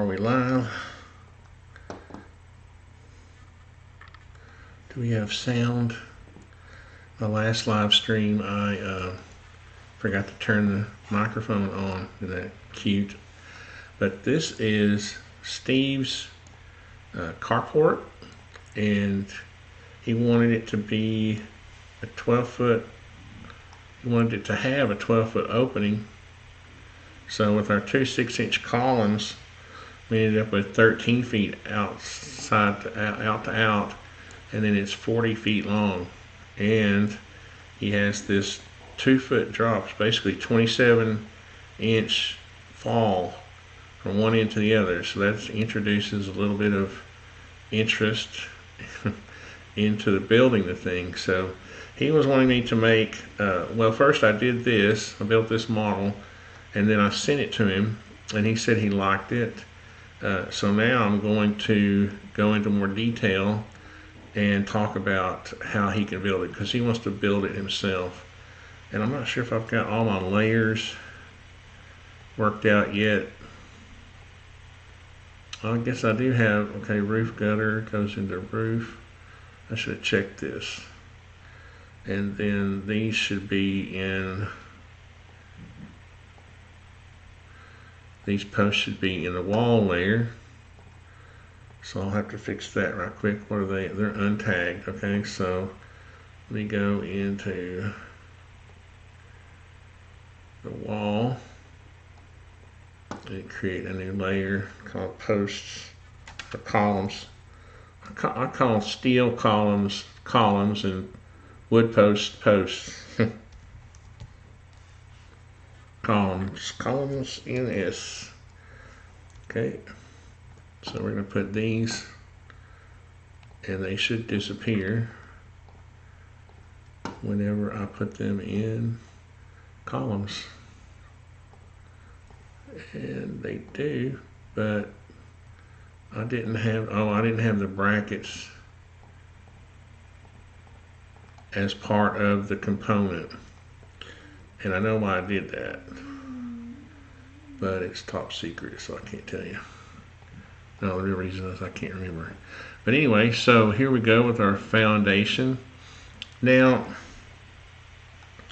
Are we live? Do we have sound? My last live stream, I forgot to turn the microphone on. Isn't that cute? But this is Steve's carport, and he wanted it to be a 12-foot. He wanted it to have a 12-foot opening. So with our two 6-inch columns, we ended up with 13 feet outside to out, and then it's 40 feet long. And he has this 2-foot drop, it's basically 27-inch fall from one end to the other. So that introduces a little bit of interest into the building the thing. So he was wanting me to make, well, first I did this, I built this model, and then I sent it to him, and he said he liked it. So now I'm going to go into more detail and talk about how he can build it, because he wants to build it himself. And I'm not sure if I've got all my layers worked out yet. I guess I do have, okay, roof gutter goes into roof. I should have checked this. And then these should be in, these posts should be in the wall layer. So I'll have to fix that right quick. What are they? They're untagged. Okay, so let me go into the wall and create a new layer called posts or columns. I call steel columns and wood posts posts. columns in S. Okay. So we're going to put these, and they should disappear whenever I put them in columns. And they do, but I didn't have, I didn't have the brackets as part of the component. And I know why I did that, but it's top secret, so I can't tell you. No, the real reason is I can't remember. But anyway, so here we go with our foundation. Now,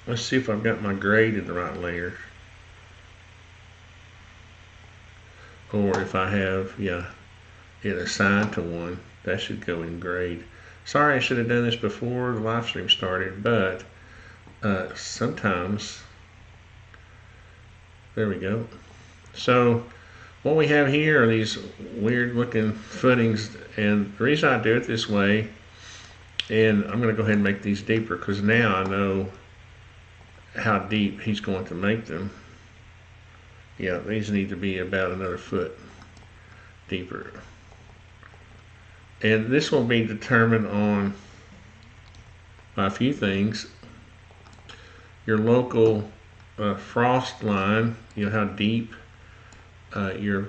let's see if I've got my grade in the right layer. Or if I have, yeah, it assigned to one, that should go in grade. Sorry, I should have done this before the live stream started, but sometimes, there we go. So, what we have here are these weird looking footings, and the reason I do it this way, and I'm going to go ahead and make these deeper because now I know how deep he's going to make them. Yeah, these need to be about another foot deeper. And this will be determined on by a few things. Your local frost line, you know, how deep your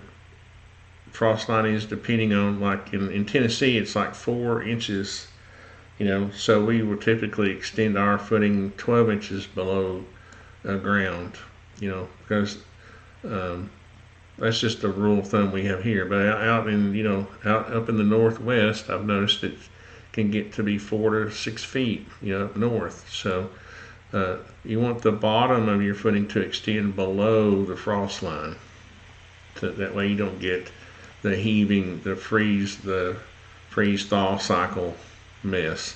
frost line is, depending on, like in Tennessee it's like 4 inches, you know, so we will typically extend our footing 12 inches below ground, you know, because that's just a rule of thumb we have here. But out in, you know, up in the Northwest, I've noticed it can get to be 4 to 6 feet, you know, up north. So you want the bottom of your footing to extend below the frost line. So that way you don't get the heaving, the freeze thaw cycle mess.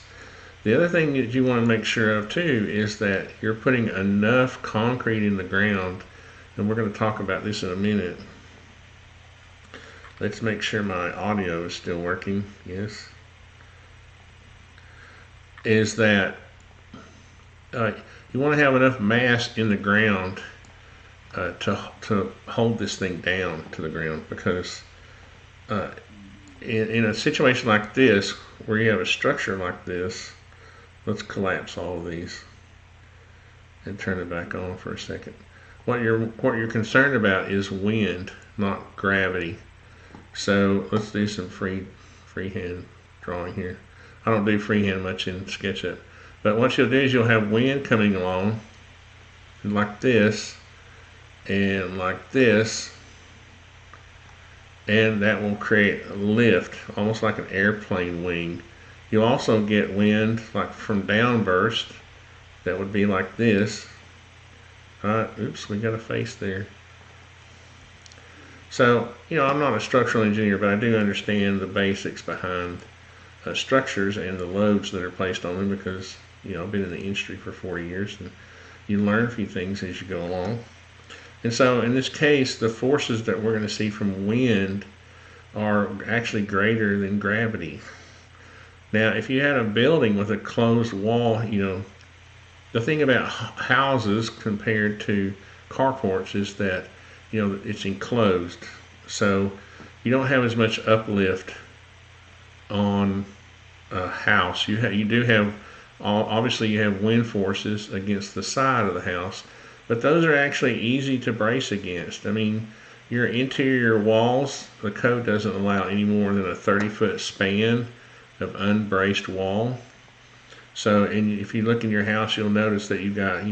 The other thing that you want to make sure of too is that you're putting enough concrete in the ground, and we're going to talk about this in a minute. Let's make sure my audio is still working. Yes. Is that you want to have enough mass in the ground to hold this thing down to the ground, because in a situation like this where you have a structure like this, let's collapse all of these and turn it back on for a second. What you're concerned about is wind, not gravity. So let's do some freehand drawing here. I don't do freehand much in SketchUp, but what you'll do is you'll have wind coming along like this and like this, and that will create a lift, almost like an airplane wing. You'll also get wind like from downburst, that would be like this. Oops, we got a face there. So, I'm not a structural engineer, but I do understand the basics behind structures and the loads that are placed on them, because, I've been in the industry for 40 years, and you learn a few things as you go along. And so in this case, the forces that we're going to see from wind are actually greater than gravity. Now, if you had a building with a closed wall, the thing about houses compared to carports is that, it's enclosed. So you don't have as much uplift on a house. You do have, obviously you have wind forces against the side of the house, but those are actually easy to brace against. I mean, your interior walls, the code doesn't allow any more than a 30-foot span of unbraced wall. So, and if you look in your house, you'll notice that you've got,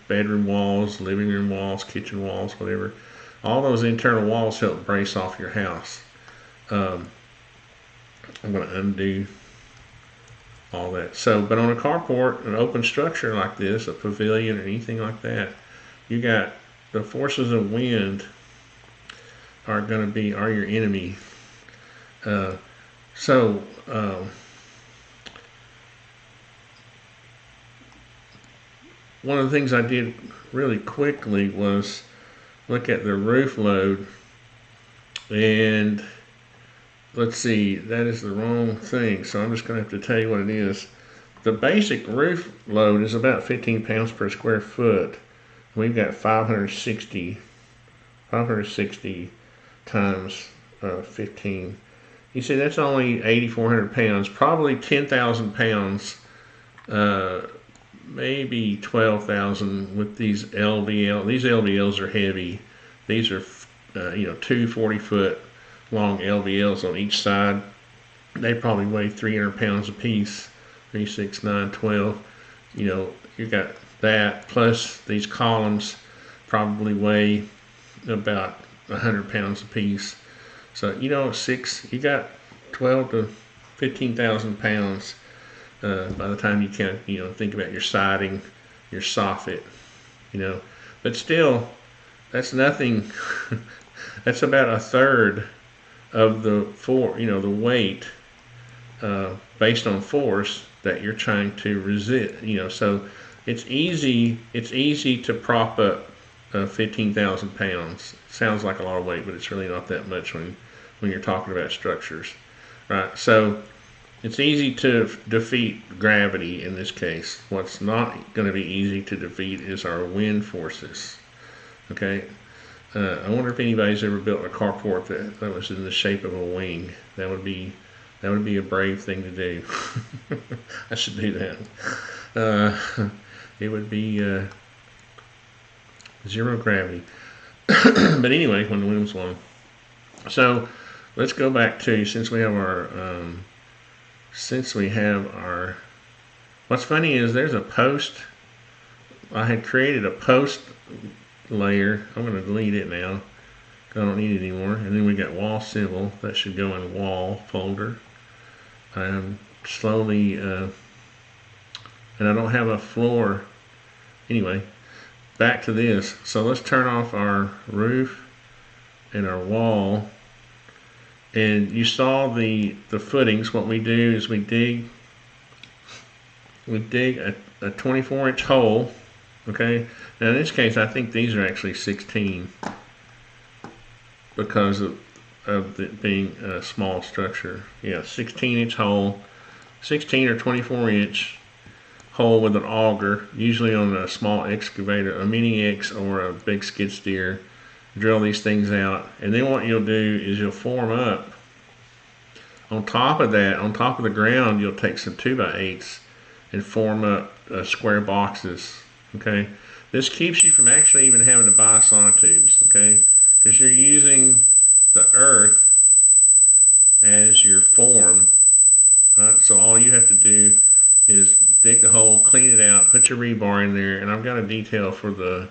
bedroom walls, living room walls, kitchen walls, whatever. All those internal walls help brace off your house. I'm going to undo all that. So, but on a carport, an open structure like this, a pavilion or anything like that, you got the forces of wind are your enemy. One of the things I did really quickly was look at the roof load, and let's see, that is the wrong thing, so I'm just going to have to tell you what it is. The basic roof load is about 15 pounds per square foot. We've got 560 times 15. You see, that's only 8,400 pounds, probably 10,000 pounds, maybe 12,000 with these LVL. These LVLs are heavy. These are, 2 40-foot long LVLs on each side. They probably weigh 300 pounds a piece. 3, 6, 9, 12. You got that, plus these columns probably weigh about 100 pounds a piece. So, you got 12 to 15,000 pounds by the time you can, think about your siding, your soffit, But still, that's nothing. That's about a third of the the weight based on force that you're trying to resist. So it's easy to prop up 15,000 pounds. Sounds like a lot of weight, but it's really not that much when you're talking about structures, right? So it's easy to defeat gravity in this case. What's not going to be easy to defeat is our wind forces. Okay, I wonder if anybody's ever built a carport that was in the shape of a wing. That would be a brave thing to do. I should do that. It would be zero gravity. But anyway, when the wind's blowing. So let's go back to, since we have our, what's funny is there's a post. I had created a post layer. I'm going to delete it now. I don't need it anymore. And then we got wall civil. That should go in wall folder. I'm slowly, and I don't have a floor. Anyway, back to this. So let's turn off our roof and our wall. And you saw the footings. What we do is we dig a 24-inch hole. Okay. Now in this case, I think these are actually 16 because of it being a small structure. Yeah, 16-inch hole, 16 or 24-inch hole with an auger, usually on a small excavator, a mini X or a big skid steer. Drill these things out, and then what you'll do is you'll form up. On top of that, on top of the ground, you'll take some 2x8s and form up square boxes. Okay, this keeps you from actually even having to buy sonotubes. Okay, because you're using the earth as your form. Right, so all you have to do is dig the hole, clean it out, put your rebar in there, and I've got a detail for the.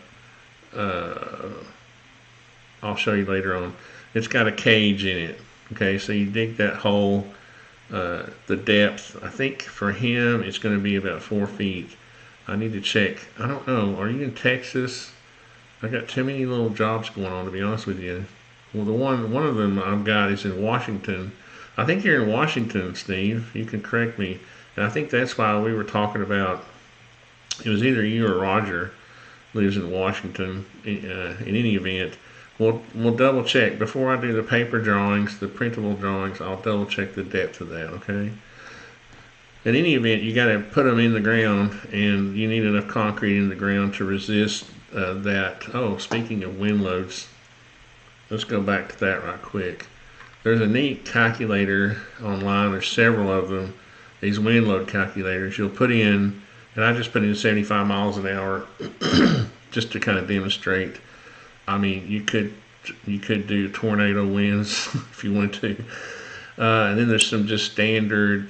I'll show you later on. it's got a cage in it. Okay, so you dig that hole. The depth, I think for him, it's going to be about 4 feet. I need to check. I don't know. Are you in Texas? I got too many little jobs going on, to be honest with you. Well, one of them I've got is in Washington. I think you're in Washington, Steve. You can correct me. And I think that's why we were talking about. It was either you or Roger lives in Washington. In any event, we'll double check before I do the paper drawings, the printable drawings. I'll double check the depth of that. Okay. In any event, you got to put them in the ground, and you need enough concrete in the ground to resist that. Oh, speaking of wind loads, let's go back to that right quick. There's a neat calculator online. There's several of them. These wind load calculators you'll put in, and I just put in 75 miles an hour just to kind of demonstrate. I mean, you could do tornado winds if you wanted to. And then there's some just standard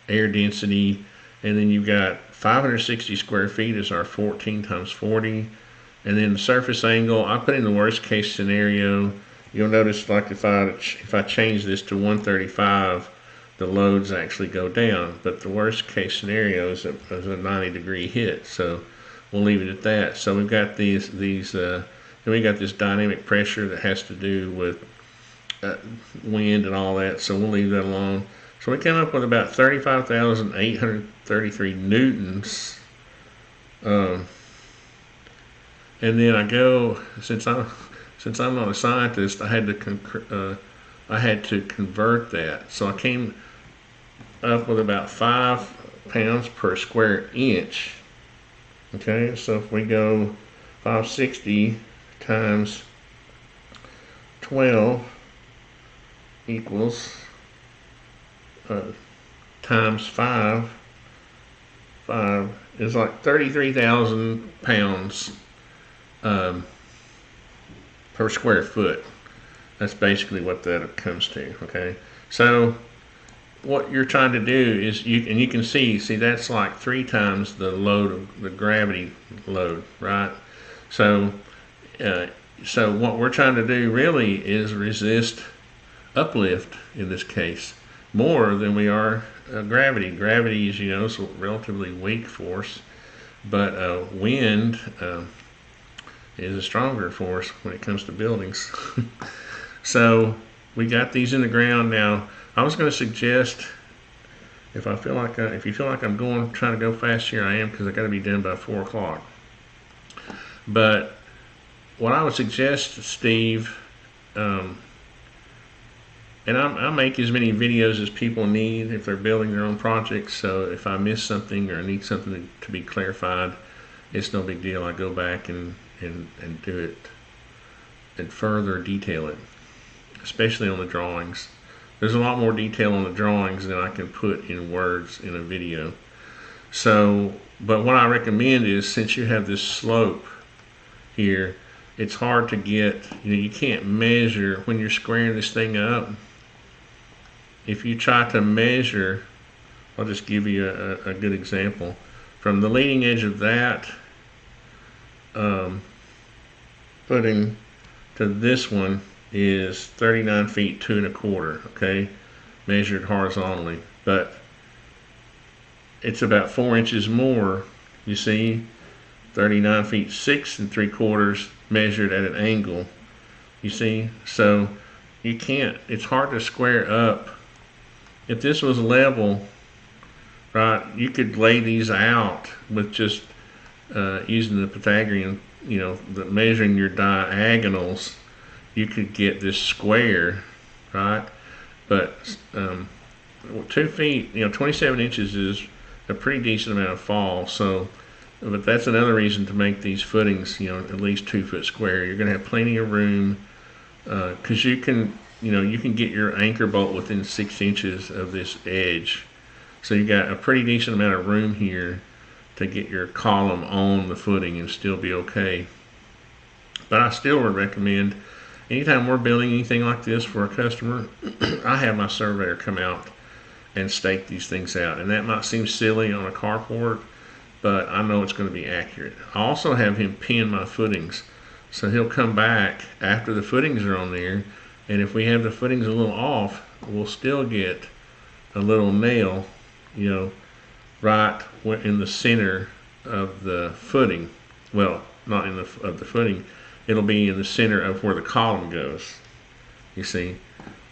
air density, and then you've got 560 square feet is our 14 times 40, and then the surface angle. I put in the worst case scenario. You'll notice, like if I change this to 135, the loads actually go down, but the worst case scenario is a 90-degree hit. So we'll leave it at that. So we've got these and we got this dynamic pressure that has to do with wind and all that. So we'll leave that alone. So we came up with about 35,833 newtons. And then I go, since I'm not a scientist, I had to convert that. So I came up with about 5 pounds per square inch. Okay, so if we go 560 times 12 equals times 5 is like 33,000 pounds per square foot. That's basically what that comes to. Okay, so what you're trying to do is you can see that's like 3 times the load of the gravity load, right? So what we're trying to do really is resist uplift in this case more than we are gravity. Gravity is, is a relatively weak force, but wind is a stronger force when it comes to buildings. So we got these in the ground now. I was going to suggest, if you feel like I'm trying to go fast here, I am, because I got to be done by 4 o'clock. But what I would suggest, Steve, and I make as many videos as people need if they're building their own projects. So if I miss something or need something to be clarified, it's no big deal. I go back and do it and further detail it, especially on the drawings. There's a lot more detail on the drawings than I can put in words in a video. So, but what I recommend is, since you have this slope here, it's hard to get, you can't measure when you're squaring this thing up. If you try to measure, I'll just give you a good example. From the leading edge of that, putting to this one is 39 feet 2 1/4, okay, measured horizontally, but it's about 4 inches more. You see, 39 feet 6 3/4 measured at an angle. You see, so you can't. It's hard to square up. If this was level, right, you could lay these out with just using the Pythagorean, measuring your diagonals. You could get this square, right? But 2 feet, 27 inches is a pretty decent amount of fall. So, but that's another reason to make these footings, at least 2 foot square. You're going to have plenty of room, because you can get your anchor bolt within 6 inches of this edge. So you got a pretty decent amount of room here to get your column on the footing and still be okay. But I still would recommend, anytime we're building anything like this for a customer, I have my surveyor come out and stake these things out. And that might seem silly on a carport, but I know it's going to be accurate. I also have him pin my footings. So he'll come back after the footings are on there, and if we have the footings a little off, we'll still get a little nail, you know, right in the center of the footing. Well, not in the footing. It'll be in the center of where the column goes. You see,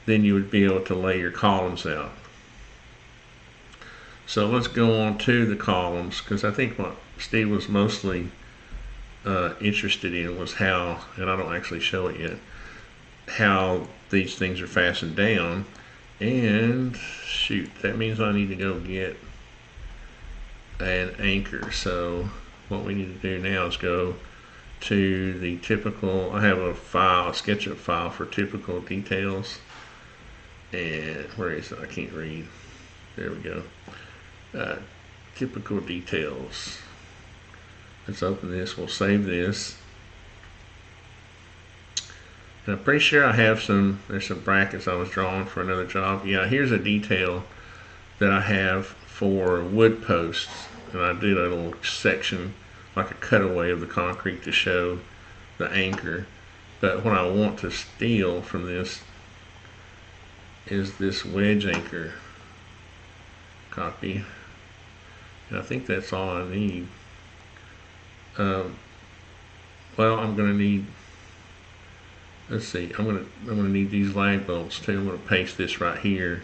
then you would be able to lay your columns out. So let's go on to the columns, because I think what Steve was mostly interested in was how, and I don't actually show it yet, how these things are fastened down. And shoot, that means I need to go get an anchor. So what we need to do now is go to the typical, I have a file, a SketchUp file for typical details, and where is it? I can't read. There we go. Typical details. Let's open this. We'll save this. And I'm pretty sure I have there's some brackets I was drawing for another job. Yeah, here's a detail that I have for wood posts. And I did a little section, like a cutaway of the concrete to show the anchor. But what I want to steal from this is this wedge anchor. Copy. And I think that's all I need. Well, I'm going to need, let's see, I'm going to need these lag bolts too. I'm going to paste this right here,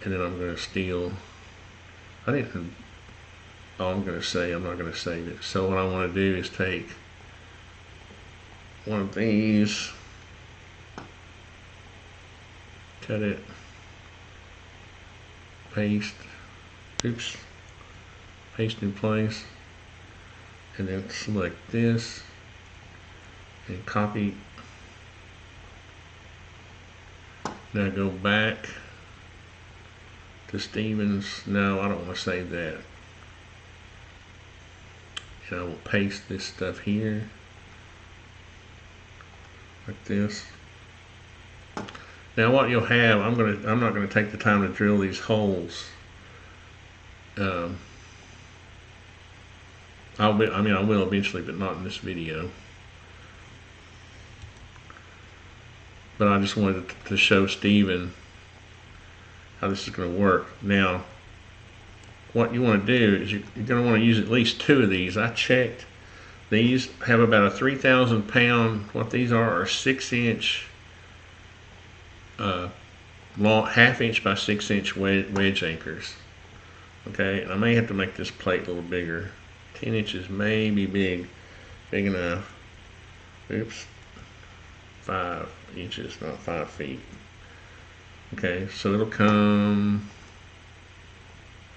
and then I'm going to steal. I'm going to say, I'm not going to save it. So what I want to do is take one of these, cut it, paste, oops, paste in place, and then select this and copy. Now go back to Stevens. No, I don't want to save that. And I will paste this stuff here like this. Now what you'll have, I'm not gonna take the time to drill these holes. I will eventually, but not in this video. But I just wanted to show Steven how this is going to work. Now, what you want to do is you're going to want to use at least 2 of these. I checked. These have about a 3,000 pound, what these are 6-inch, long, 1/2 inch by 6-inch wedge anchors. Okay, and I may have to make this plate a little bigger. 10 inches may be big enough. Oops, 5 inches, not 5 feet. Okay, so it'll come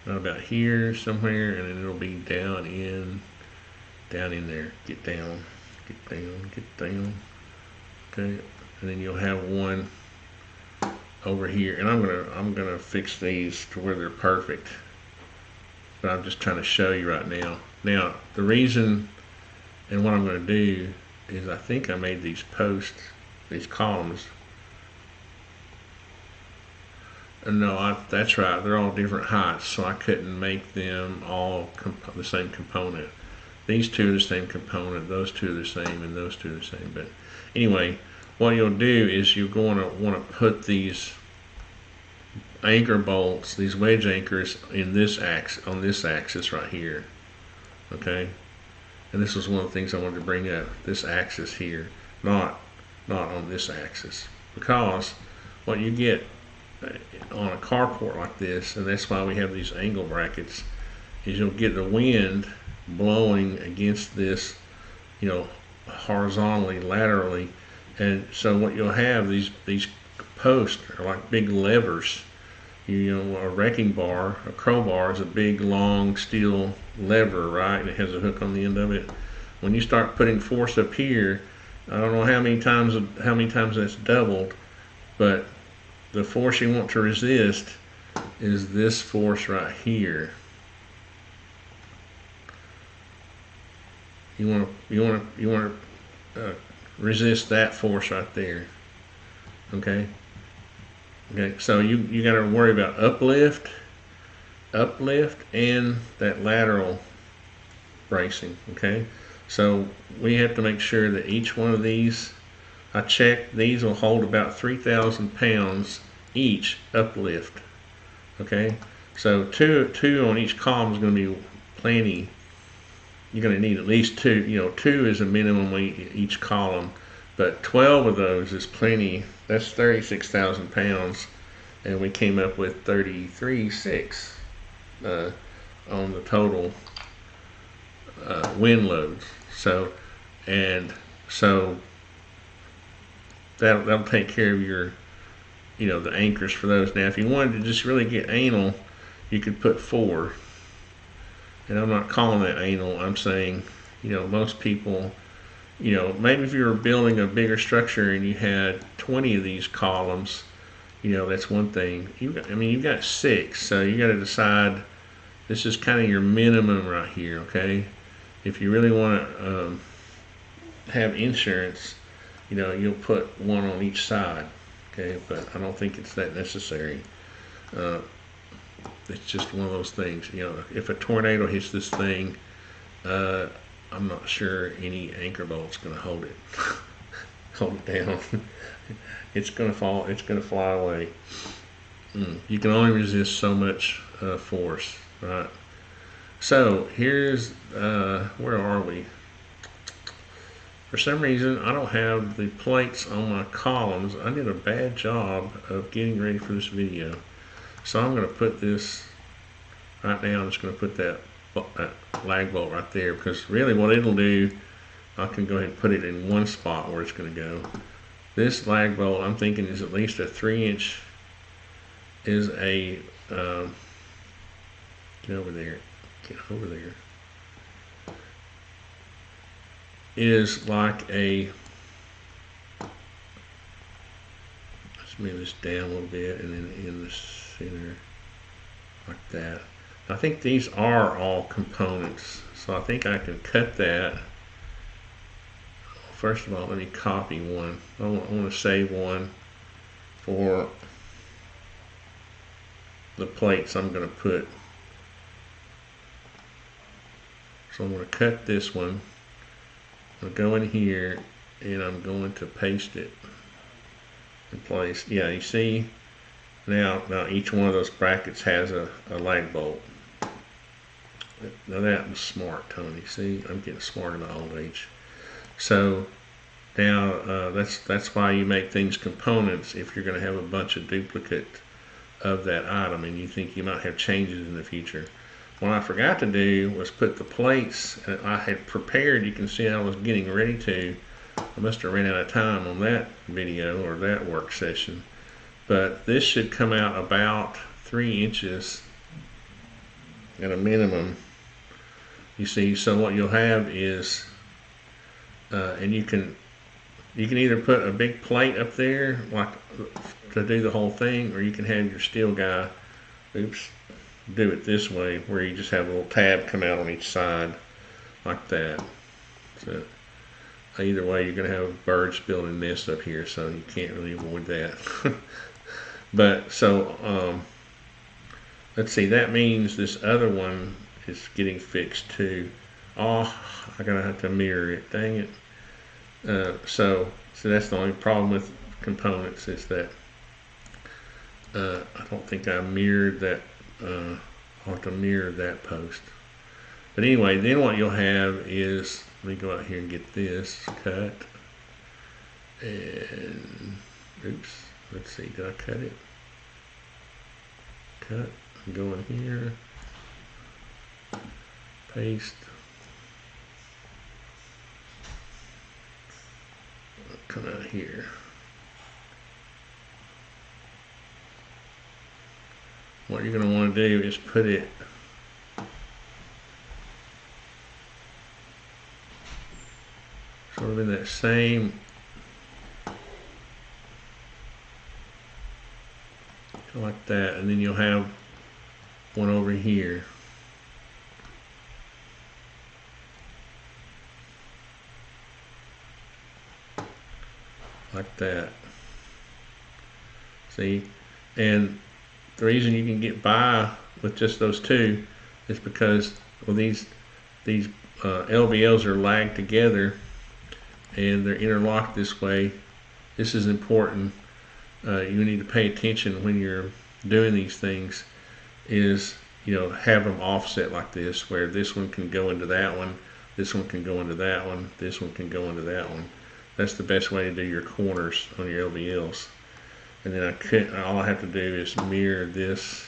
about here somewhere, and then it'll be down in there. Get down, get down, get down. Okay, and then you'll have one over here, and I'm gonna fix these to where they're perfect. But I'm just trying to show you right now. Now, the reason and what I'm going to do is I think I made these posts, these columns. No, that's right. They're all different heights, so I couldn't make them all the same component. These 2 are the same component, those 2 are the same, and those 2 are the same. But anyway, what you'll do is you're going to want to put these anchor bolts, these wedge anchors, in this axis, on this axis right here. Okay, and this was one of the things I wanted to bring up. This axis here, not on this axis, because what you get on a carport like this, and that's why we have these angle brackets, is you'll get the wind blowing against this, you know, horizontally, laterally, and so what you'll have, these posts are like big levers. You know, a wrecking bar, a crowbar is a big long steel lever, right? And it has a hook on the end of it. When you start putting force up here, I don't know how many times that's doubled, but the force you want to resist is this force right here. You want to resist that force right there. Okay. Okay, so you got to worry about uplift, and that lateral bracing. Okay, So we have to make sure that each one of these, I checked, these will hold about 3,000 pounds each uplift. Okay, so two on each column is going to be plenty. You're going to need at least two. You know, 2 is a minimum each column, but 12 of those is plenty. That's 36,000 pounds, and we came up with 33.6 on the total wind loads. So, and so that'll take care of your, you know, the anchors for those. Now, if you wanted to just really get anal, you could put 4. And I'm not calling that anal. I'm saying, you know, most people, you know, maybe if you were building a bigger structure and you had 20 of these columns, you know, that's one thing. You've got 6, so you got to decide. This is kind of your minimum right here, okay? If you really want to have insurance, you know, you'll put 1 on each side, okay? But I don't think it's that necessary. It's just one of those things, you know, if a tornado hits this thing, I'm not sure any anchor bolt's going to hold it down. It's going to fall, it's going to fly away. You can only resist so much force, right? So here's, where are we? For some reason, I don't have the plates on my columns. I did a bad job of getting ready for this video. So I'm going to put this right now. I'm just going to put that lag bolt right there, because really what it'll do, I can go ahead and put it in one spot where it's going to go. This lag bolt, I'm thinking, is at least a 3-inch. Is a get over there. Is like a, let's move this down a little bit, and then in the center like that. I think these are all components, so I think I can cut that. First of all, let me copy one. I want to save one for the plates I'm going to put. So I'm going to cut this one. I'll go in here and I'm going to paste it in place. Yeah, you see now each one of those brackets has a lag bolt. Now that was smart, Tony. See, I'm getting smart in my old age. So now that's why you make things components, if you're going to have a bunch of duplicate of that item and you think you might have changes in the future. What I forgot to do was put the plates I had prepared. You can see I was getting ready to. I must have ran out of time on that video or that work session. But this should come out about 3 inches at a minimum. You see, so what you'll have is, and you can either put a big plate up there like to do the whole thing, or you can have your steel guy, do it this way, where you just have a little tab come out on each side like that. So either way, you're going to have birds building nests up here, so you can't really avoid that. But so let's see, that means this other one is getting fixed too. Oh, I'm gonna have to mirror it, dang it. So that's the only problem with components, is that I don't think I mirrored that. I'll have to mirror that post. But anyway, then what you'll have is, let me go out here and get this cut. And oops, let's see, did I cut it? Cut, go in here, paste, come out here. What you're going to want to do is put it sort of in that same like that, and then you'll have one over here like that. See, and the reason you can get by with just those two is because, well, these LVLs are lagged together and they're interlocked this way. This is important. You need to pay attention when you're doing these things, is, you know, have them offset like this, where this one can go into that one, this one can go into that one, this one can go into that one. That's the best way to do your corners on your LVLs. And then all I have to do is mirror this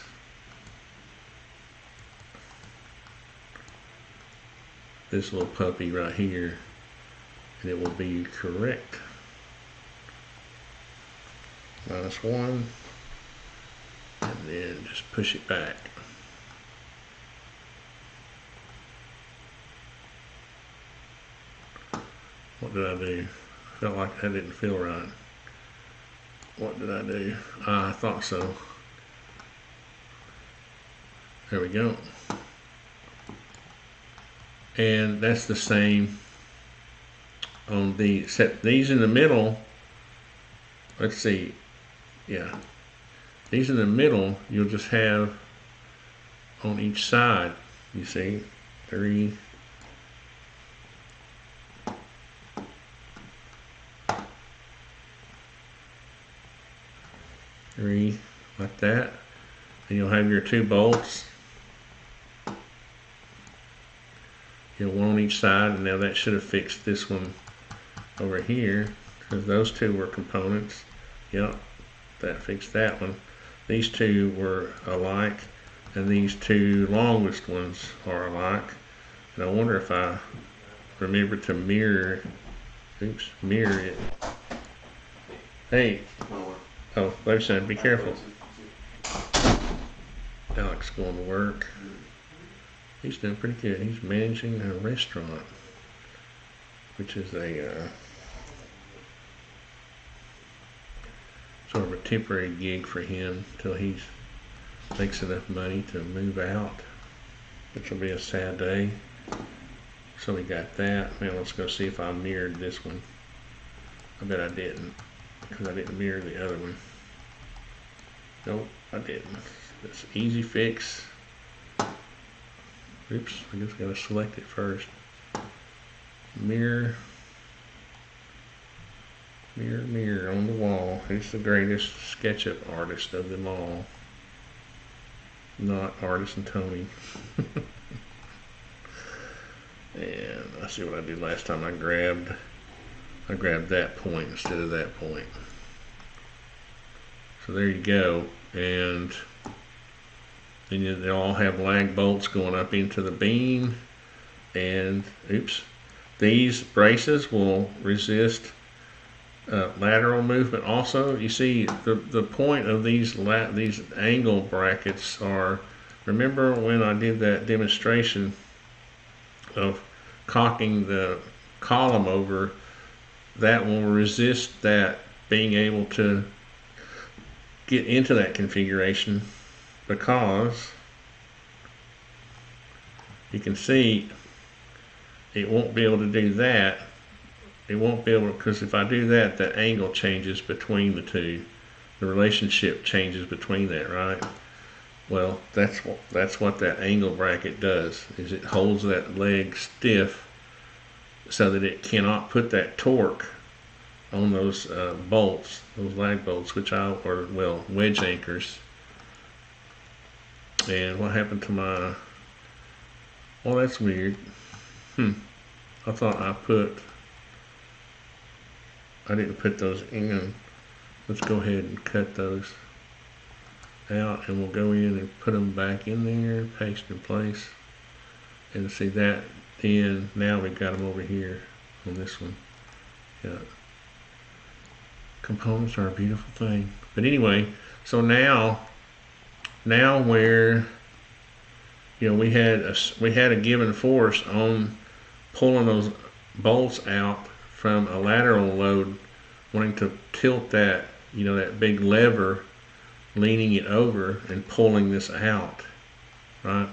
little puppy right here, and it will be correct. -1, and then just push it back. What did I do? Felt like that didn't feel right. What did I do? I thought so. There we go. And that's the same on except these in the middle. Let's see. Yeah. These in the middle, you'll just have on each side, you see, 3. Like that, and you'll have your 2 bolts, you know, one on each side. And now that should have fixed this one over here, because those 2 were components. Yep, that fixed that one. These 2 were alike, and these 2 longest ones are alike. And I wonder if I remember to mirror it. Hey. Oh, left side, be careful. Alex going to work. He's doing pretty good. He's managing a restaurant, which is a sort of a temporary gig for him till he makes enough money to move out, which will be a sad day. So we got that. Now let's go see if I mirrored this one. I bet I didn't, because I didn't mirror the other one. Nope, I didn't. That's easy fix. Oops, I just gotta select it first. Mirror. Mirror, mirror on the wall. Who's the greatest SketchUp artist of them all? Not ArtisanTony. And I see what I did last time. I grabbed that point instead of that point. So there you go. And then they all have lag bolts going up into the beam. And oops, these braces will resist lateral movement also. You see, the point of these angle brackets are, remember when I did that demonstration of cocking the column over, that will resist that being able to get into that configuration, because you can see it won't be able to do that. It won't be able to, because if I do that, that angle changes between the 2. The relationship changes between that, right? Well, that's what that angle bracket does, is it holds that leg stiff so that it cannot put that torque on those bolts, those lag bolts, which or wedge anchors. And what happened to my, well, that's weird. I thought I didn't put those in. Let's go ahead and cut those out, and we'll go in and put them back in there, paste in place, and see that. Then now we've got them over here on this one. Yeah. Components are a beautiful thing. But anyway, so now where, you know, we had a given force on pulling those bolts out from a lateral load, wanting to tilt that, you know, that big lever, leaning it over and pulling this out, right?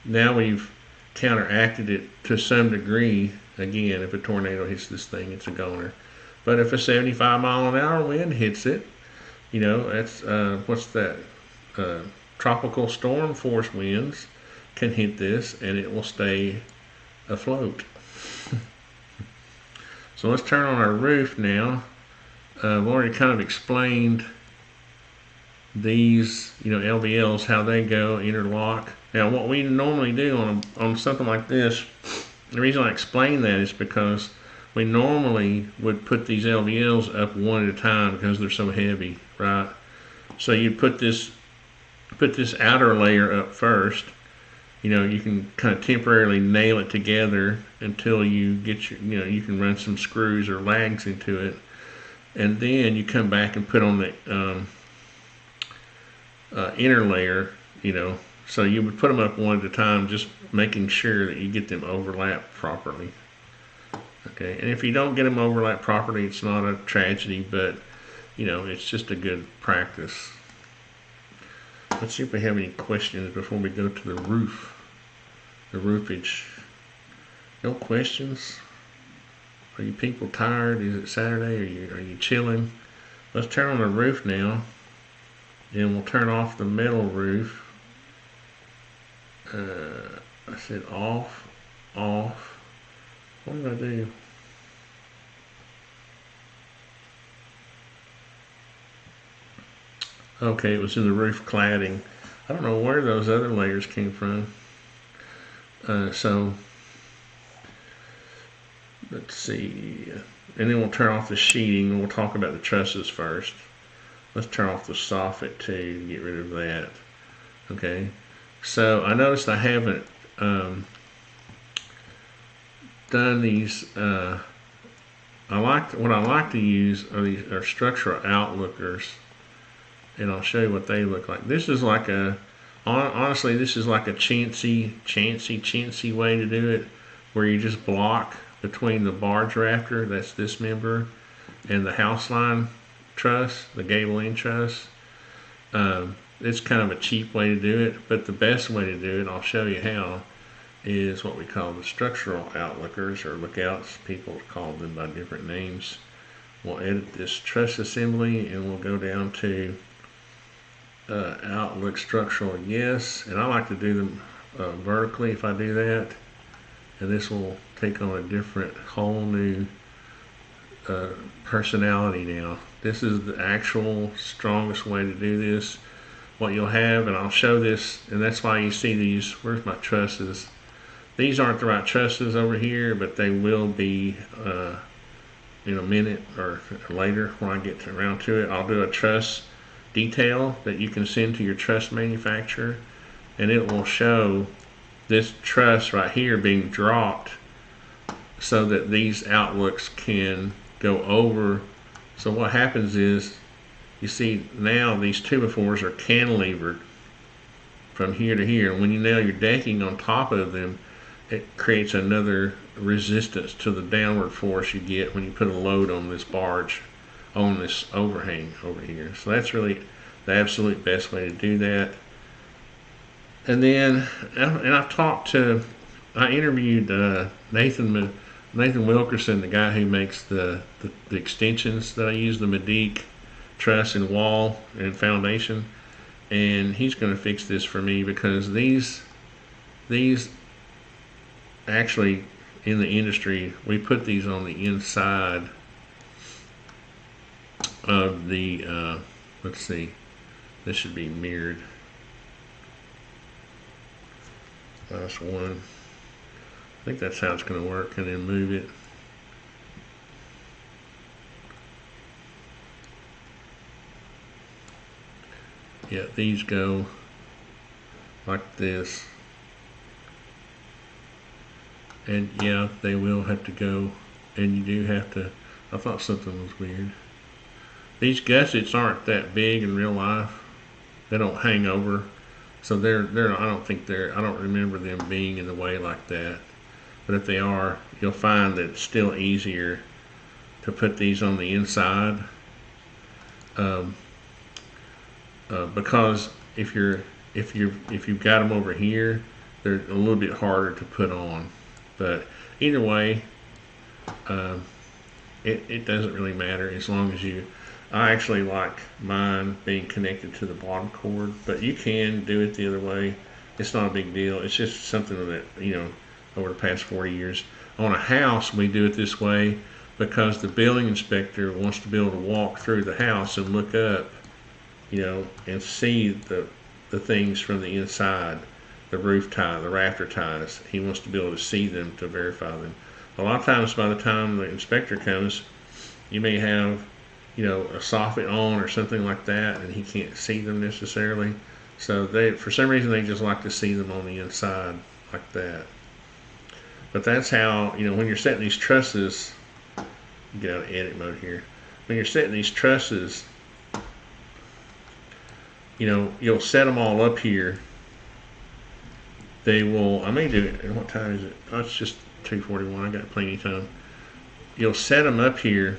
Now we've counteracted it to some degree. Again, if a tornado hits this thing, it's a goner. But if a 75-mile-an-hour wind hits it, you know, that's what's that? Tropical storm force winds. can hit this and it will stay afloat. So let's turn on our roof now. I've already kind of explained these, LVLs, how they go, interlock. Now what we normally do on something like this, the reason I explain that is because we normally would put these LVLs up one at a time because they're so heavy, right? So you put this outer layer up first. You can kind of temporarily nail it together until you get you can run some screws or lags into it, and then you come back and put on the inner layer. So you would put them up one at a time, just making sure that you get them overlapped properly. Okay, and if you don't get them overlapped properly, it's not a tragedy, but it's just a good practice. Let's see if we have any questions before we go to the roof. The roofage. No questions? Are you people tired? Is it Saturday? Are you chilling? Let's turn on the roof now. And we'll turn off the metal roof. I said off. What did I do? Okay, it was in the roof cladding. I don't know where those other layers came from. So let's see, and then we'll turn off the sheeting and we'll talk about the trusses first. Let's turn off the soffit too to get rid of that. Okay, so I noticed I haven't done these. What I like to use are structural outlookers, and I'll show you what they look like. This is like honestly, this is like a chancy way to do it, where you just block between the barge rafter, that's this member, and the house line truss, the gable end truss. It's kind of a cheap way to do it, but the best way to do it, I'll show you how, is what we call the structural outlookers, or lookouts. People call them by different names. We'll edit this truss assembly and we'll go down to outlook structural, yes, and I like to do them vertically if I do that, and this will take on a different, whole new personality now. This is the actual strongest way to do this. What you'll have, and I'll show this, and that's why you see these, where's my trusses? These aren't the right trusses over here, but they will be in a minute or later when I get around to it. I'll do a truss detail that you can send to your truss manufacturer, and it will show this truss right here being dropped so that these outlooks can go over. So what happens is, you see now these 2x4s are cantilevered from here to here. When you nail your decking on top of them, it creates another resistance to the downward force you get when you put a load on this barge, on this overhang over here. So that's really the absolute best way to do that. And then, I interviewed Nathan Wilkerson, the guy who makes the extensions that I use, the Medique truss and wall and foundation, and he's going to fix this for me, because these actually, in the industry, we put these on the inside of the let's see, this should be mirrored. Last one. I think that's how it's going to work, and then move it. Yeah, these go like this. And yeah, they will have to go, and you do have to, I thought something was weird. These gussets aren't that big in real life. They don't hang over. So I don't remember them being in the way like that. But if they are, you'll find that it's still easier to put these on the inside. Because if you've got them over here, they're a little bit harder to put on. But either way, it doesn't really matter as long as I actually like mine being connected to the bottom cord, but you can do it the other way. It's not a big deal. It's just something that, over the past 40 years. On a house, we do it this way because the building inspector wants to be able to walk through the house and look up, and see the things from the inside, the roof tie, the rafter ties. He wants to be able to see them to verify them. A lot of times by the time the inspector comes, you may have, a soffit on or something like that, and he can't see them necessarily. So for some reason, they just like to see them on the inside like that. But that's how, when you're setting these trusses, get out of edit mode here. When you're setting these trusses, you'll set them all up here. They will, I may do it, what time is it? Oh, it's just 2:41, I got plenty of time. You'll set them up here.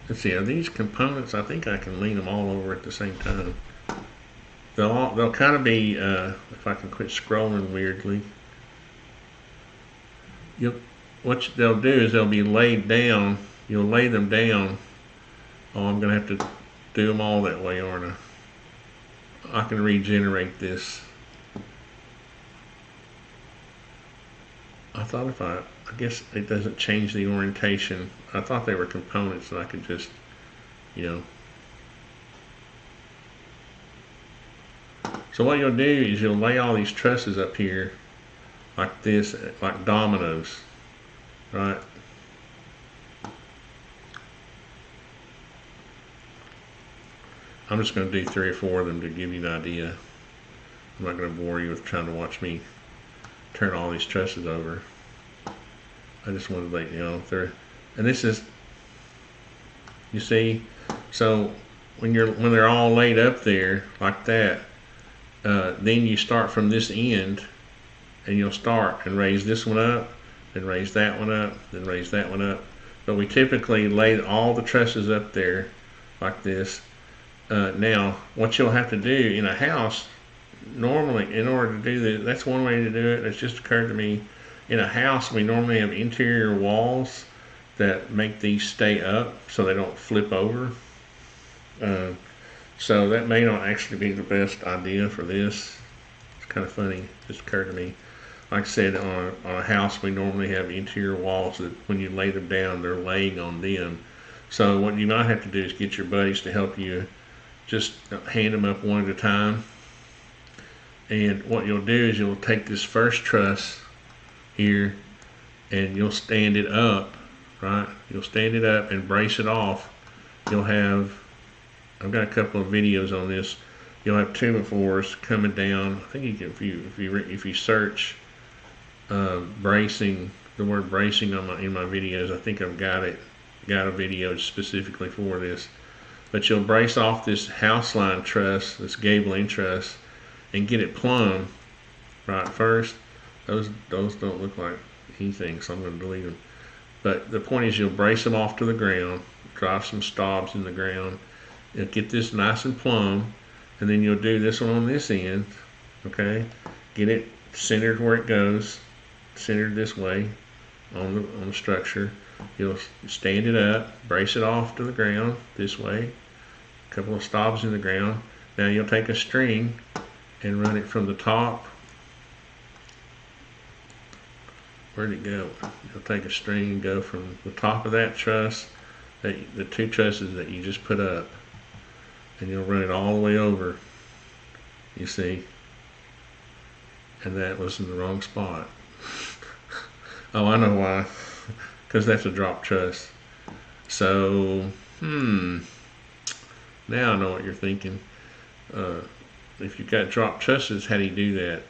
Let's see, are these components, I think I can lean them all over at the same time. They'll kind of be, if I can quit scrolling weirdly. What they'll do is they'll be laid down. You'll lay them down. Oh, I'm going to have to do them all that way, aren't I? I can regenerate this. I thought I guess it doesn't change the orientation. I thought they were components and I could just, So what you'll do is you'll lay all these trusses up here like this, like dominoes, right? I'm just going to do 3 or 4 of them to give you an idea. I'm not going to bore you with trying to watch me turn all these trusses over. I just wanted to let you know and this is, you see, so when they're all laid up there like that, then you start from this end, and you'll start and raise this one up, then raise that one up, then raise that one up. But we typically lay all the trusses up there like this. Now, what you'll have to do in a house, normally, in order to do this, that's one way to do it. It's just occurred to me. In a house, we normally have interior walls that make these stay up so they don't flip over. So that may not actually be the best idea for this. It's kind of funny. It just occurred to me. Like I said, on a house, we normally have interior walls that when you lay them down, they're laying on them. So what you might have to do is get your buddies to help you just hand them up one at a time. And what you'll do is you'll take this first truss here and you'll stand it up, right? You'll stand it up and brace it off. You'll have, I've got a couple of videos on this. You'll have 2x4s coming down. I think you can, if you search bracing, the word bracing in my videos, I think I've got a video specifically for this. But you'll brace off this house line truss, this gable end truss, and get it plumb right first. Those don't look like anything, so I'm going to delete them. But the point is you'll brace them off to the ground, drive some stabs in the ground, you'll get this nice and plumb, and then you'll do this one on this end, okay? Get it centered where it goes, centered this way on the structure. You'll stand it up, brace it off to the ground this way, a couple of stabs in the ground. Now you'll take a string and run it from the top. Where'd it go? You'll take a string and go from the top of that truss, the 2 trusses that you just put up, and you'll run it all the way over, you see, and that was in the wrong spot. Oh, I know why, because that's a drop truss. So, now I know what you're thinking. If you've got drop trusses, how do you do that?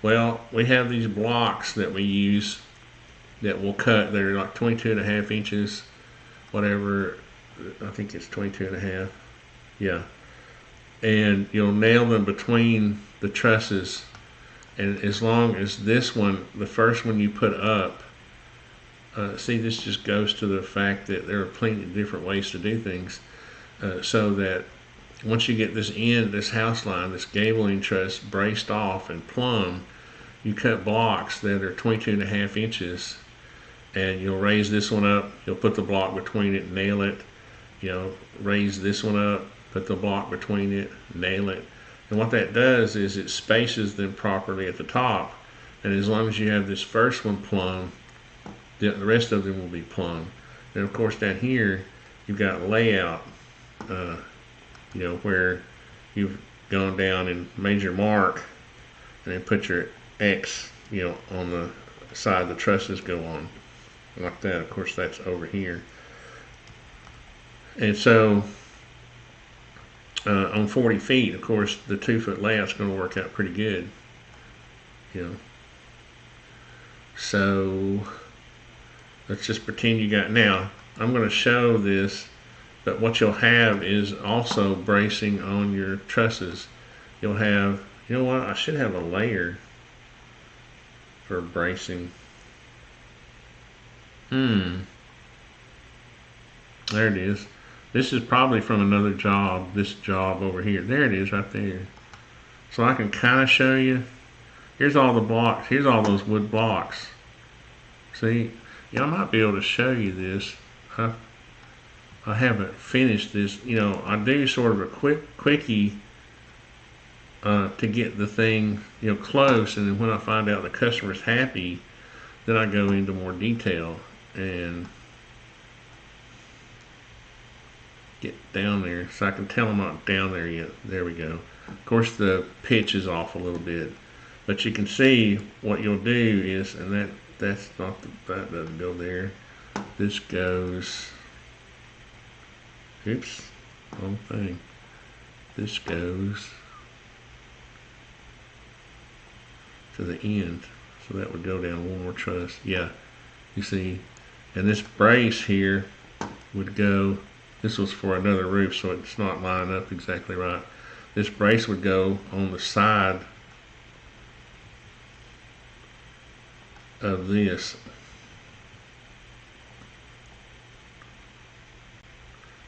Well, we have these blocks that we use that will cut. They're like 22.5 inches, whatever. I think it's 22.5. Yeah. And you'll nail them between the trusses. And as long as this one, the first one you put up, see, this just goes to the fact that there are plenty of different ways to do things. So that once you get this end, this house line, this gable end truss braced off and plumb, you cut blocks that are 22.5 inches, and you'll raise this one up. You'll put the block between it, nail it. Raise this one up, put the block between it, nail it. And what that does is it spaces them properly at the top. And as long as you have this first one plumb, the rest of them will be plumb. And of course down here, you've got layout, where you've gone down and made your mark and then put your X, on the side the trusses go on. Like that. Of course, that's over here. And so on 40 feet, of course, the 2-foot layout's going to work out pretty good. So let's just pretend you got. Now I'm going to show this, but what you'll have is also bracing on your trusses. You'll have, you know what? I should have a layer for bracing. There it is. This is probably from another job, this job over here. There it is right there. So I can kind of show you. Here's all the blocks. Here's all those wood blocks. See? I might be able to show you this. I haven't finished this. I do sort of a quickie to get the thing, close, and then when I find out the customer's happy, then I go into more detail and get down there, so I can tell I'm not down there yet. There we go. Of course, the pitch is off a little bit, but you can see what you'll do is, and that's not that doesn't go there. This goes. Oops, wrong thing. This goes to the end, so that would go down one more truss. Yeah, you see, and this brace here would go. This was for another roof, so it's not lined up exactly right. This brace would go on the side of this.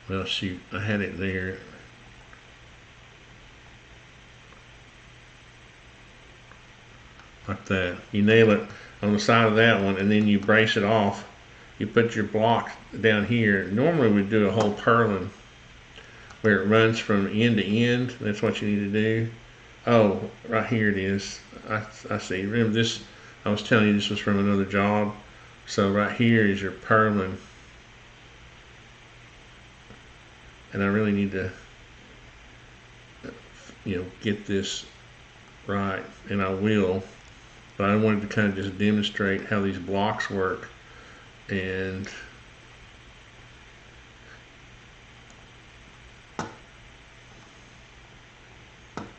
Well, shoot, I had it there. Like that. You nail it on the side of that one, and then you brace it off. You put your block down here. Normally we do a whole purlin where it runs from end to end. That's what you need to do. Oh, right here it is. I see. Remember this, I was telling you this was from another job. So right here is your purlin. And I really need to, get this right, and I will. But I wanted to kind of just demonstrate how these blocks work. And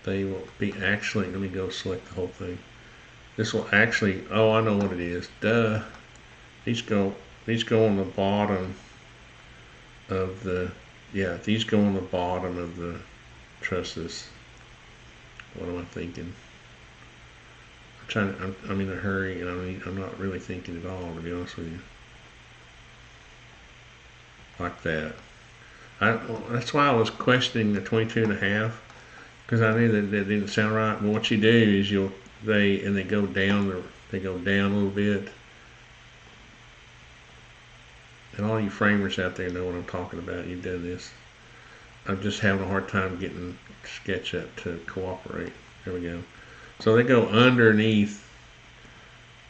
they will be actually, let me go select the whole thing. This will actually, oh, I know what it is. Duh. These go on the bottom of the, yeah, these go on the bottom of the trusses. What am I thinking? I'm in a hurry, and I'm not really thinking at all, to be honest with you. Like that. That's why I was questioning the 22.5, because I knew that didn't sound right. But what you do is they go down a little bit. And all you framers out there know what I'm talking about. You've done this. I'm just having a hard time getting SketchUp to cooperate. There we go. So they go underneath,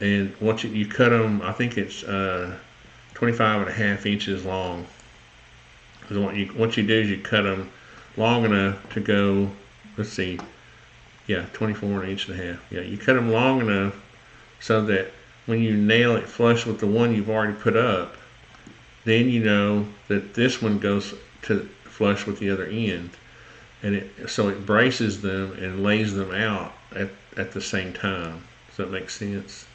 and what you cut them, I think it's 25.5 inches long. So what you do is you cut them long enough to go, let's see, yeah, 24.5 inches. Yeah, you cut them long enough so that when you nail it flush with the one you've already put up, then you know that this one goes to flush with the other end. And so it braces them and lays them out at the same time. Does that make sense?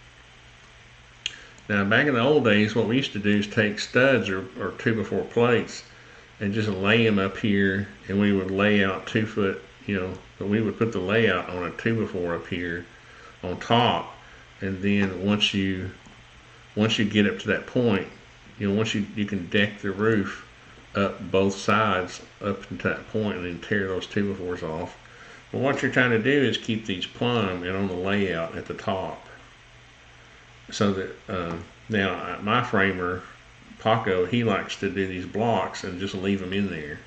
Now, back in the old days, what we used to do is take studs or 2x4 plates and just lay them up here, and we would lay out 2 foot, but we would put the layout on a 2x4 up here on top, and then once you get up to that point, once you can deck the roof up both sides up to that point and then tear those 2x4s off. But what you're trying to do is keep these plumb and on the layout at the top. So that now my framer, Paco, he likes to do these blocks and just leave them in there.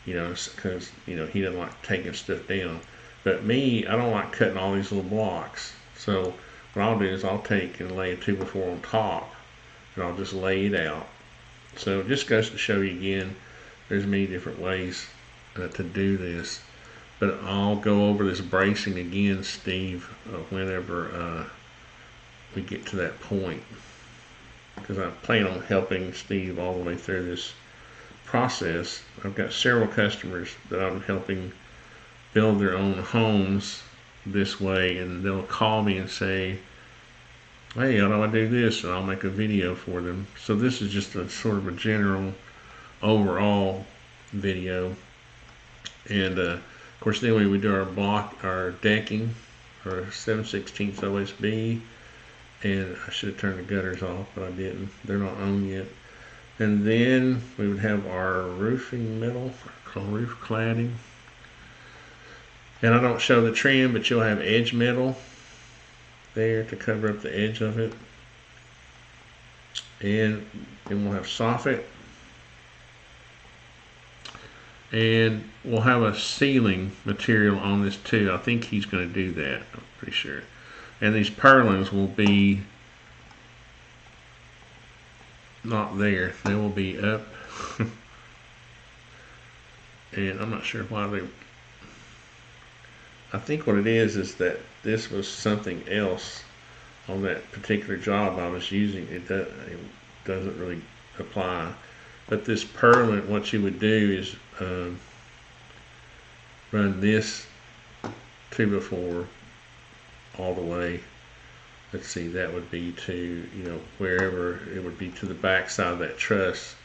you know, because, you know, he doesn't like taking stuff down. But me, I don't like cutting all these little blocks. So what I'll do is I'll take and lay a 2x4 on top, and I'll just lay it out. So it just goes to show you again, there's many different ways to do this. But I'll go over this bracing again, Steve, whenever we get to that point, because I plan on helping Steve all the way through this process. I've got several customers that I'm helping build their own homes this way, and they'll call me and say, hey, how do I do this? And I'll make a video for them. So this is just a sort of a general overall video. And of course, then we do our decking, our 7/16 OSB, and I should have turned the gutters off, but I didn't. They're not on yet. And then we would have our roofing metal, called roof cladding. And I don't show the trim, but you'll have edge metal there to cover up the edge of it. And then we'll have soffit. And we'll have a ceiling material on this too. I think he's going to do that, I'm pretty sure. And these purlins will be not there. They will be up. And I'm not sure why they... I think what it is that this was something else on that particular job I was using. It doesn't really apply. But this purlin, what you would do is run this 2x4 all the way. Let's see, that would be to, you know, wherever it would be to the back side of that truss.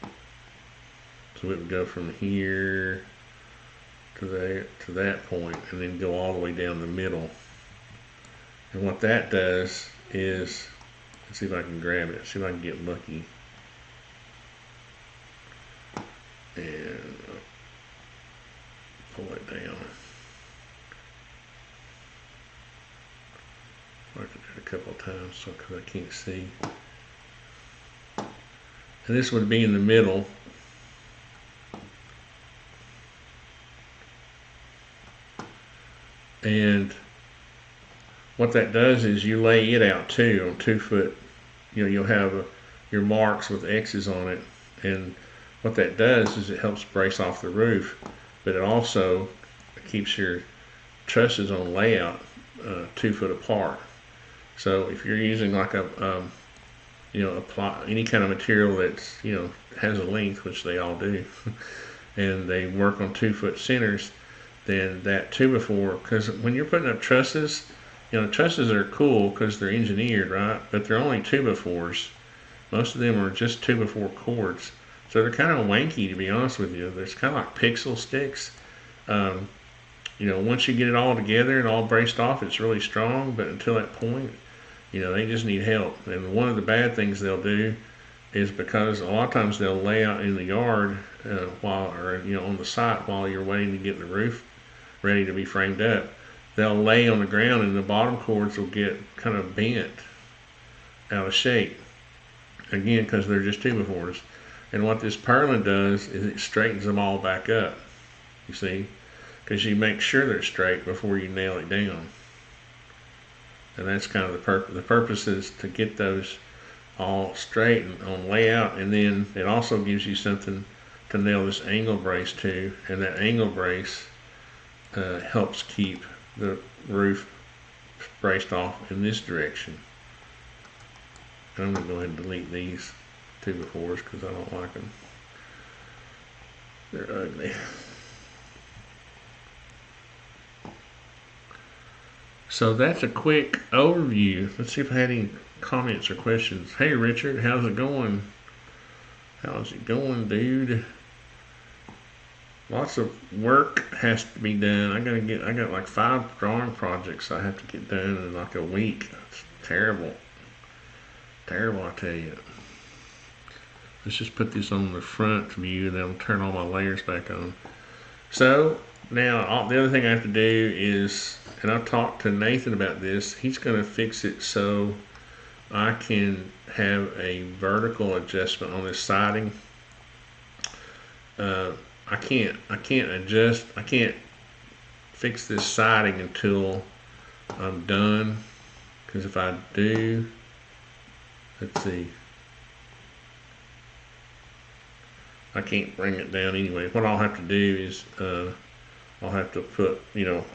So it would go from here to that point, and then go all the way down the middle. And what that does is, let's see if I can grab it, see if I can get lucky. And pull it down. I could do it a couple of times so because I can't see. And this would be in the middle. And what that does is you lay it out too on 2 foot. You know, you'll have your marks with X's on it, and what that does is it helps brace off the roof, but it also keeps your trusses on layout 2 foot apart. So if you're using like a you know, apply any kind of material that's, you know, has a length, which they all do, and they work on 2 foot centers, then that 2x4, because when you're putting up trusses, you know, trusses are cool because they're engineered, right? But they're only 2x4s. Most of them are just 2x4 cords. So they're kind of wanky, to be honest with you. They're kind of like pixel sticks. You know, once you get it all together and all braced off, it's really strong, but until that point, you know, they just need help. And one of the bad things they'll do is, because a lot of times they'll lay out in the yard or you know, on the site while you're waiting to get the roof ready to be framed up. They'll lay on the ground and the bottom cords will get kind of bent out of shape. Again, because they're just 2x4s. And what this purlin does is it straightens them all back up. You see? Because you make sure they're straight before you nail it down. And that's kind of the purpose. The purpose is to get those all straight and on layout, and then it also gives you something to nail this angle brace to, and that angle brace helps keep the roof braced off in this direction. And I'm going to go ahead and delete these 2x4s because I don't like them. They're ugly. So that's a quick overview. Let's see if I had any comments or questions. Hey Richard, how's it going? How's it going, dude? Lots of work has to be done. I got like 5 drawing projects I have to get done in like a week. It's terrible. Terrible, I tell you. Let's just put this on the front view, and then I'll turn all my layers back on. So now the other thing I have to do is, and I've talked to Nathan about this, he's going to fix it so I can have a vertical adjustment on this siding. I can't fix this siding until I'm done, because if I do, let's see, I can't bring it down anyway. What I'll have to do is I'll have to put,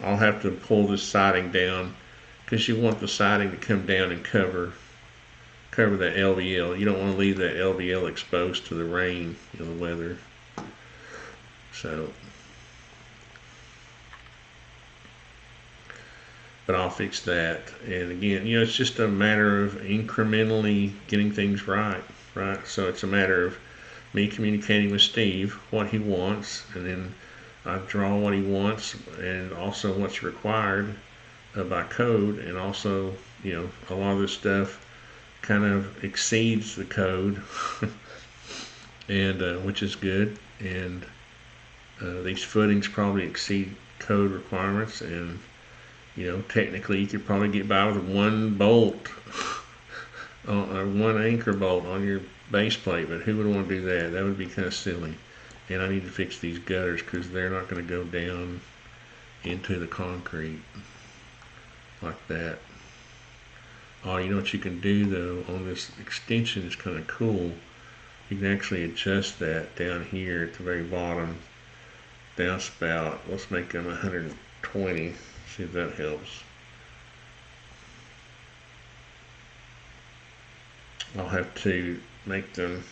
I'll have to pull this siding down, because you want the siding to come down and cover that LVL. You don't want to leave that LVL exposed to the rain, the weather. So, but I'll fix that. And again, it's just a matter of incrementally getting things right? So it's a matter of me communicating with Steve what he wants, and then I draw what he wants and also what's required by code, and also, a lot of this stuff kind of exceeds the code, and which is good, and these footings probably exceed code requirements, and technically you could probably get by with one bolt or one anchor bolt on your base plate, but who would want to do that? That would be kind of silly. And I need to fix these gutters, because they're not going to go down into the concrete like that. Oh, you know what you can do though on this extension is kind of cool. You can actually adjust that down here at the very bottom. Downspout, let's make them 120, see if that helps. I'll have to make them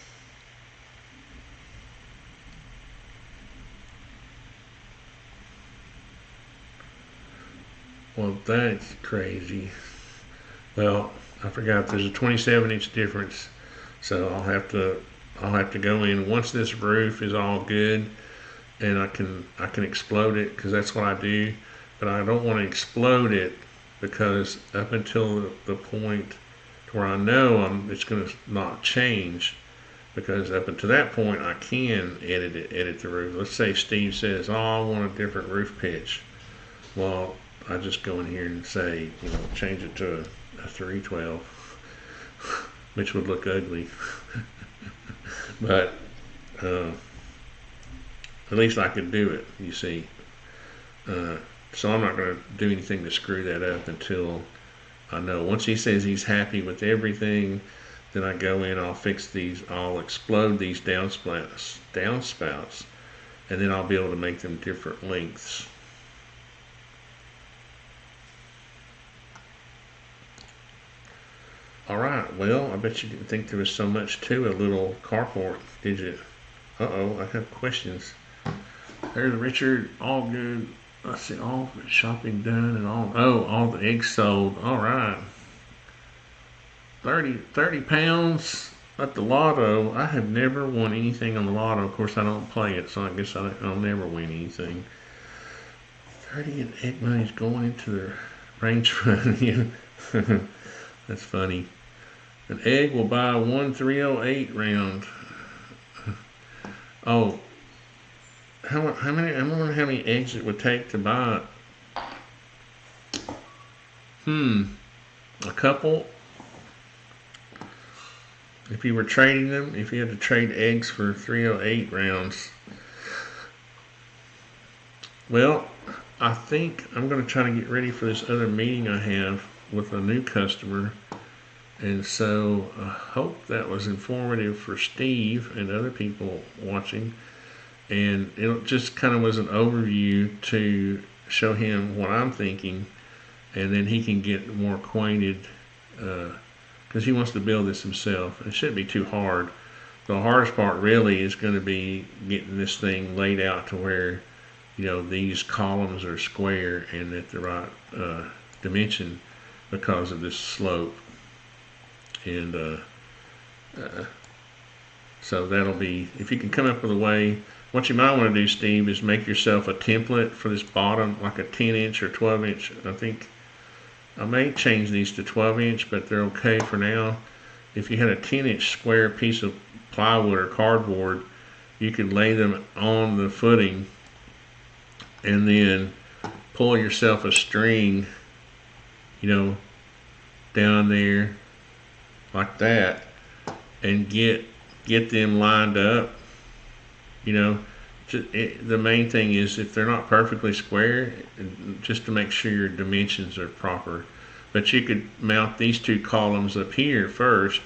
well, that's crazy. Well, I forgot there's a 27-inch difference, so I'll have to go in once this roof is all good, and I can explode it, because that's what I do. But I don't want to explode it, because up until the point where I know it's going to not change, because up until that point I can edit the roof. Let's say Steve says, oh, I want a different roof pitch. Well, I just go in here and say, change it to a 312, which would look ugly. But at least I could do it, you see. So I'm not going to do anything to screw that up until I know. Once he says he's happy with everything, then I go in, I'll fix these, I'll explode these downspouts, and then I'll be able to make them different lengths. Alright, well, I bet you didn't think there was so much to a little carport, did you? Uh-oh, I have questions. There's Richard, all good. Let's see, all shopping done and all the eggs sold. Alright. 30 pounds at the lotto. I have never won anything on the lotto. Of course, I don't play it, so I guess I'll never win anything. 30 in egg money's going into the range fund. That's funny. An egg will buy 1,308 round. Oh, I wonder how many eggs it would take to buy it. A couple. If you were trading them, if you had to trade eggs for 308 rounds. Well, I think I'm going to try to get ready for this other meeting I have with a new customer. And so I hope that was informative for Steve and other people watching. And it just kind of was an overview to show him what I'm thinking. And then he can get more acquainted, because he wants to build this himself. It shouldn't be too hard. The hardest part really is going to be getting this thing laid out to where, these columns are square and at the right dimension because of this slope. And so that'll be, if you can come up with a way. What you might want to do, Steve, is make yourself a template for this bottom, like a 10-inch or 12-inch. I think I may change these to 12-inch, but they're okay for now. If you had a 10-inch square piece of plywood or cardboard, you could lay them on the footing and then pull yourself a string, down there like that, and get them lined up, the main thing is if they're not perfectly square, just to make sure your dimensions are proper. But you could mount these two columns up here first.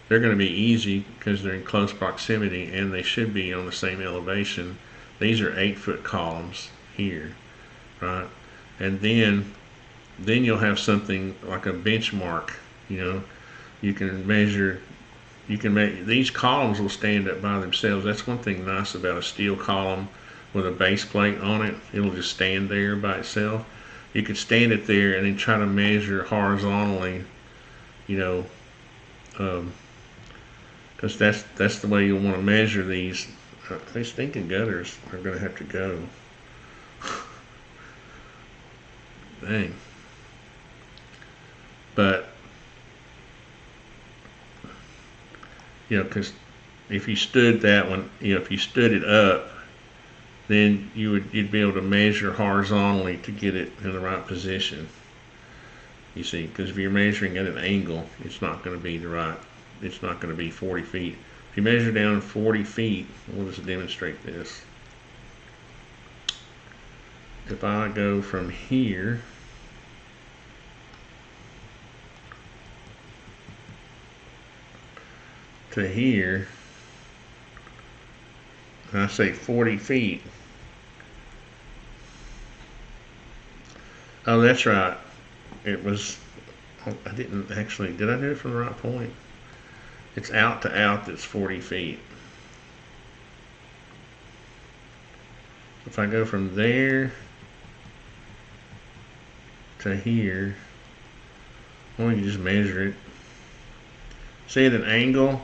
They're going to be easy because they're in close proximity and they should be on the same elevation. These are 8-foot columns here, right? And then you'll have something like a benchmark. You know, you can measure. You can make these columns will stand up by themselves. That's one thing nice about a steel column with a base plate on it. It'll just stand there by itself. You could stand it there and then try to measure horizontally, you know, because that's the way you'll want to measure these. These stinking gutters are going to have to go. Dang. But you know, because if you stood that one, you know, if you stood it up, then you'd be able to measure horizontally to get it in the right position. You see, because if you're measuring at an angle, it's not going to be the right. It's not going to be 40 feet. If you measure down 40 feet, we'll just demonstrate this. If I go from here to here, and I say 40 feet. Oh, that's right. It was, I didn't actually, did I do it from the right point? It's out to out that's 40 feet. If I go from there to here, why don't you just measure it? See, at an angle,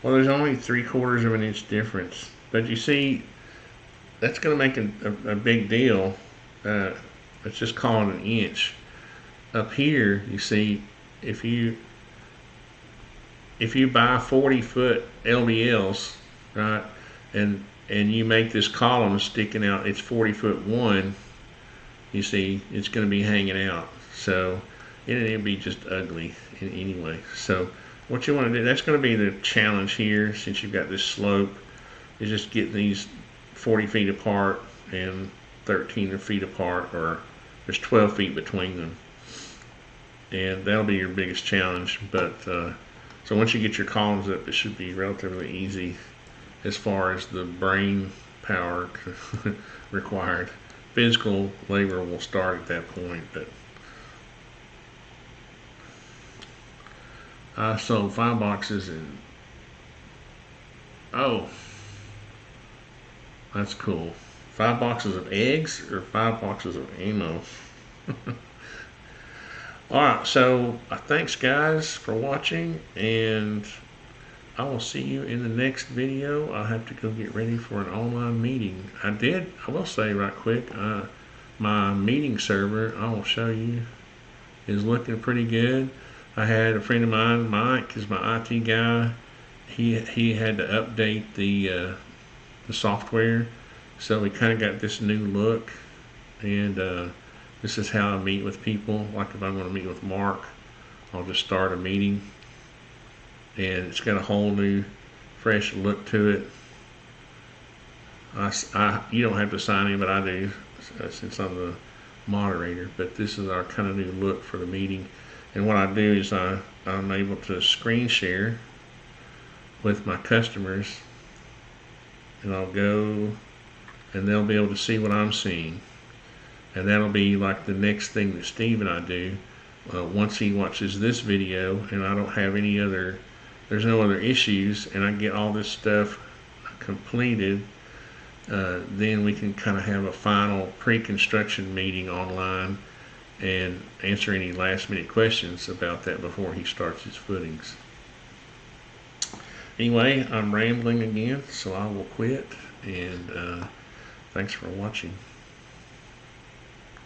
well, there's only 3/4 of an inch difference. But you see, that's going to make a big deal. Let's just call it an inch. Up here, you see, if you buy 40-foot LVLs, right, and you make this column sticking out, it's 40-foot one, you see, it's going to be hanging out. So it'll be just ugly anyway. So what you want to do, that's going to be the challenge here, since you've got this slope, is just get these 40 feet apart and 13 feet apart, or there's 12 feet between them. And that'll be your biggest challenge. But so once you get your columns up, it should be relatively easy as far as the brain power required. Physical labor will start at that point, but I sold 5 boxes and oh, that's cool. 5 boxes of eggs or 5 boxes of ammo? Alright, so thanks guys for watching, and I will see you in the next video. I'll have to go get ready for an online meeting. I will say right quick, my meeting server, I will show you, is looking pretty good. I had a friend of mine, Mike, is my IT guy. He had to update the software, so we kind of got this new look. And this is how I meet with people. Like if I'm going to meet with Mark, I'll just start a meeting, and it's got a whole new, fresh look to it. You don't have to sign in, but I do, since I'm the moderator. But this is our kind of new look for the meeting. And what I do is I'm able to screen share with my customers, and I'll go, and they'll be able to see what I'm seeing. And that'll be like the next thing that Steve and I do. Once he watches this video and I don't have any other, there's no other issues, and I get all this stuff completed, then we can kind of have a final pre-construction meeting online and answer any last minute questions about that before he starts his footings. Anyway, I'm rambling again, so I will quit, and thanks for watching.